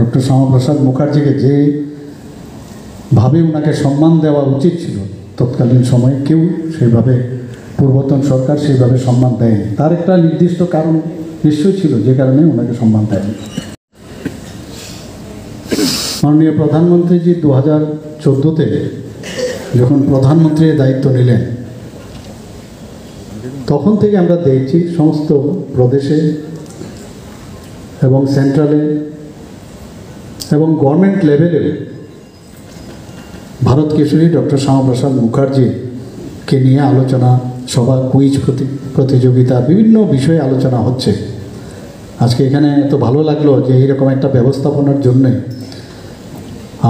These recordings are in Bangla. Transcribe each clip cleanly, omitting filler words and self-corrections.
ডক্টর শ্যামাপ্রসাদ মুখার্জিকে যেভাবে ওনাকে সম্মান দেওয়া উচিত ছিল তৎকালীন সময়ে কেউ সেইভাবে পূর্বতন সরকার সেইভাবে সম্মান দেয়নি। তার একটা নির্দিষ্ট কারণ নিশ্চয়ই ছিল যে কারণে ওনাকে সম্মান দেয়নি। মাননীয় প্রধানমন্ত্রীজি 2014-তে যখন প্রধানমন্ত্রীর দায়িত্ব নিলেন তখন থেকে আমরা দেখছি সমস্ত প্রদেশে এবং সেন্ট্রালে এবং গভর্নমেন্ট লেভেলেও ভারত কেশরী ডক্টর শ্যামাপ্রসাদ মুখার্জিকে নিয়ে আলোচনা সভা, কুইজ প্রতিযোগিতা, বিভিন্ন বিষয়ে আলোচনা হচ্ছে। আজকে এখানে এত ভালো লাগলো যে এইরকম একটা ব্যবস্থাপনার জন্যে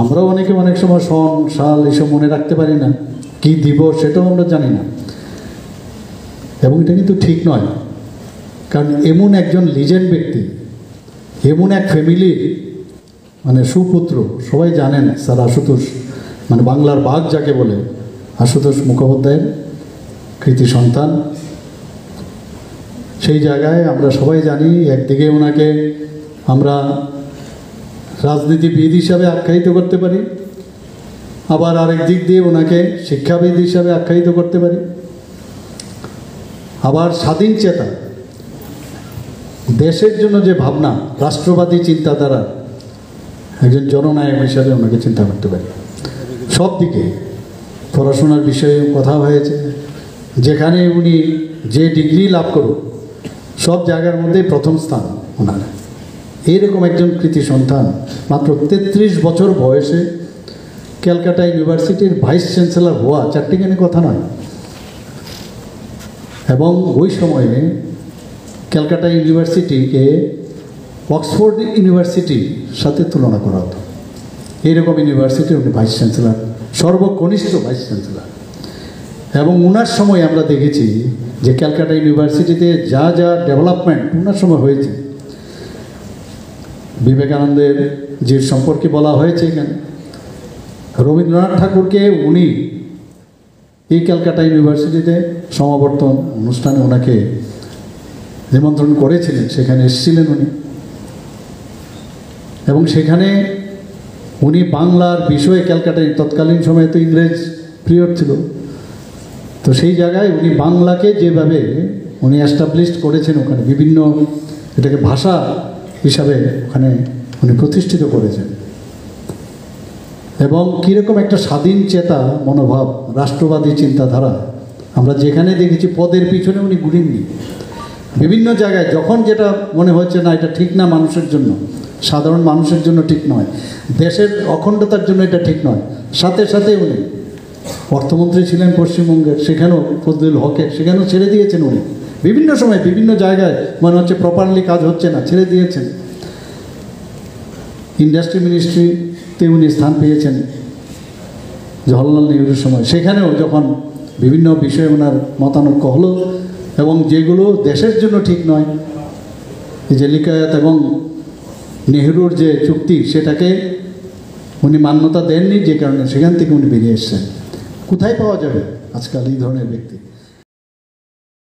আমরাও অনেক সময় সন সাল এসব মনে রাখতে পারি না, কি দিব সেটাও আমরা জানি না, এবং এটা কিন্তু ঠিক নয়। কারণ এমন একজন লিজেন্ড ব্যক্তি, এমন এক ফ্যামিলির মানে সুপুত্র, সবাই জানেন স্যার আশুতোষ, মানে বাংলার বাঘ যাকে বলে, আশুতোষ মুখোপাধ্যায়ের কৃতি সন্তান। সেই জায়গায় আমরা সবাই জানি একদিকে ওনাকে আমরা রাজনীতিবিদ হিসাবে আখ্যায়িত করতে পারি, আবার আরেক দিক দিয়ে ওনাকে শিক্ষাবিদ হিসাবে আখ্যায়িত করতে পারি, আবার স্বাধীন চেতা, দেশের জন্য যে ভাবনা, রাষ্ট্রবাদী চিন্তাধারা একজন জননায়ক হিসাবে ওনাকে চিন্তা করতে পারি। সব দিকে পড়াশোনার বিষয়ে কথা হয়েছে, যেখানে উনি যে ডিগ্রি লাভ করুন সব জায়গার মধ্যে প্রথম স্থান ওনার। এইরকম একজন কৃতি সন্তান মাত্র 33 বছর বয়সে ক্যালকাটা ইউনিভার্সিটির ভাইস চ্যান্সেলর হওয়া চারটিখানি কথা নয়। এবং ওই সময়ে ক্যালকাটা ইউনিভার্সিটিকে অক্সফোর্ড ইউনিভার্সিটির সাথে তুলনা করা হতো। এইরকম ইউনিভার্সিটির উনি ভাইস চ্যান্সেলর, সর্বকনিষ্ঠ ভাইস চ্যান্সেলর। এবং ওনার সময় আমরা দেখেছি যে ক্যালকাটা ইউনিভার্সিটিতে যা যা ডেভেলপমেন্ট ওনার সময় হয়েছে, বিবেকানন্দের যে সম্পর্কে বলা হয়েছে এখানে, রবীন্দ্রনাথ ঠাকুরকে উনি এই ক্যালকাটা ইউনিভার্সিটিতে সমাবর্তন অনুষ্ঠানে ওনাকে নিমন্ত্রণ করেছিলেন, সেখানে এসেছিলেন উনি। এবং সেখানে উনি বাংলার বিষয়ে, ক্যালকাটায় তৎকালীন সময়ে তো ইংরেজ পিরিয়ড ছিল, তো সেই জায়গায় উনি বাংলাকে যেভাবে উনি এস্টাবলিশড করেছেন ওখানে, বিভিন্ন এটাকে ভাষা হিসাবে ওখানে উনি প্রতিষ্ঠিত করেছেন। এবং কীরকম একটা স্বাধীন চেতা মনোভাব, রাষ্ট্রবাদী চিন্তাধারা আমরা যেখানে দেখেছি, পদের পিছনে উনি ঘুরেননি। বিভিন্ন জায়গায় যখন যেটা মনে হচ্ছে না এটা ঠিক না মানুষের জন্য, সাধারণ মানুষের জন্য ঠিক নয়, দেশের অখণ্ডতার জন্য এটা ঠিক নয়, সাথে সাথে উনি অর্থমন্ত্রী ছিলেন পশ্চিমবঙ্গের, সেখানেও ফজলুল হকের, সেখানেও ছেড়ে দিয়েছেন উনি। বিভিন্ন সময় বিভিন্ন জায়গায় মনে হচ্ছে প্রপারলি কাজ হচ্ছে না, ছেড়ে দিয়েছেন। ইন্ডাস্ট্রি মিনিস্ট্রিতে উনি স্থান পেয়েছেন জওহরলাল নেহরুর সময়, সেখানেও যখন বিভিন্ন বিষয়ে ওনার মতানৈক্য হলো এবং যেগুলো দেশের জন্য ঠিক নয়, এই যে লিকায়াত এবং নেহরুর যে চুক্তি, সেটাকে উনি মান্যতা দেননি, যে কারণে সেখান থেকে উনি বেরিয়ে এসছেন। কোথায় পাওয়া যাবে আজকাল এই ধরনের ব্যক্তি?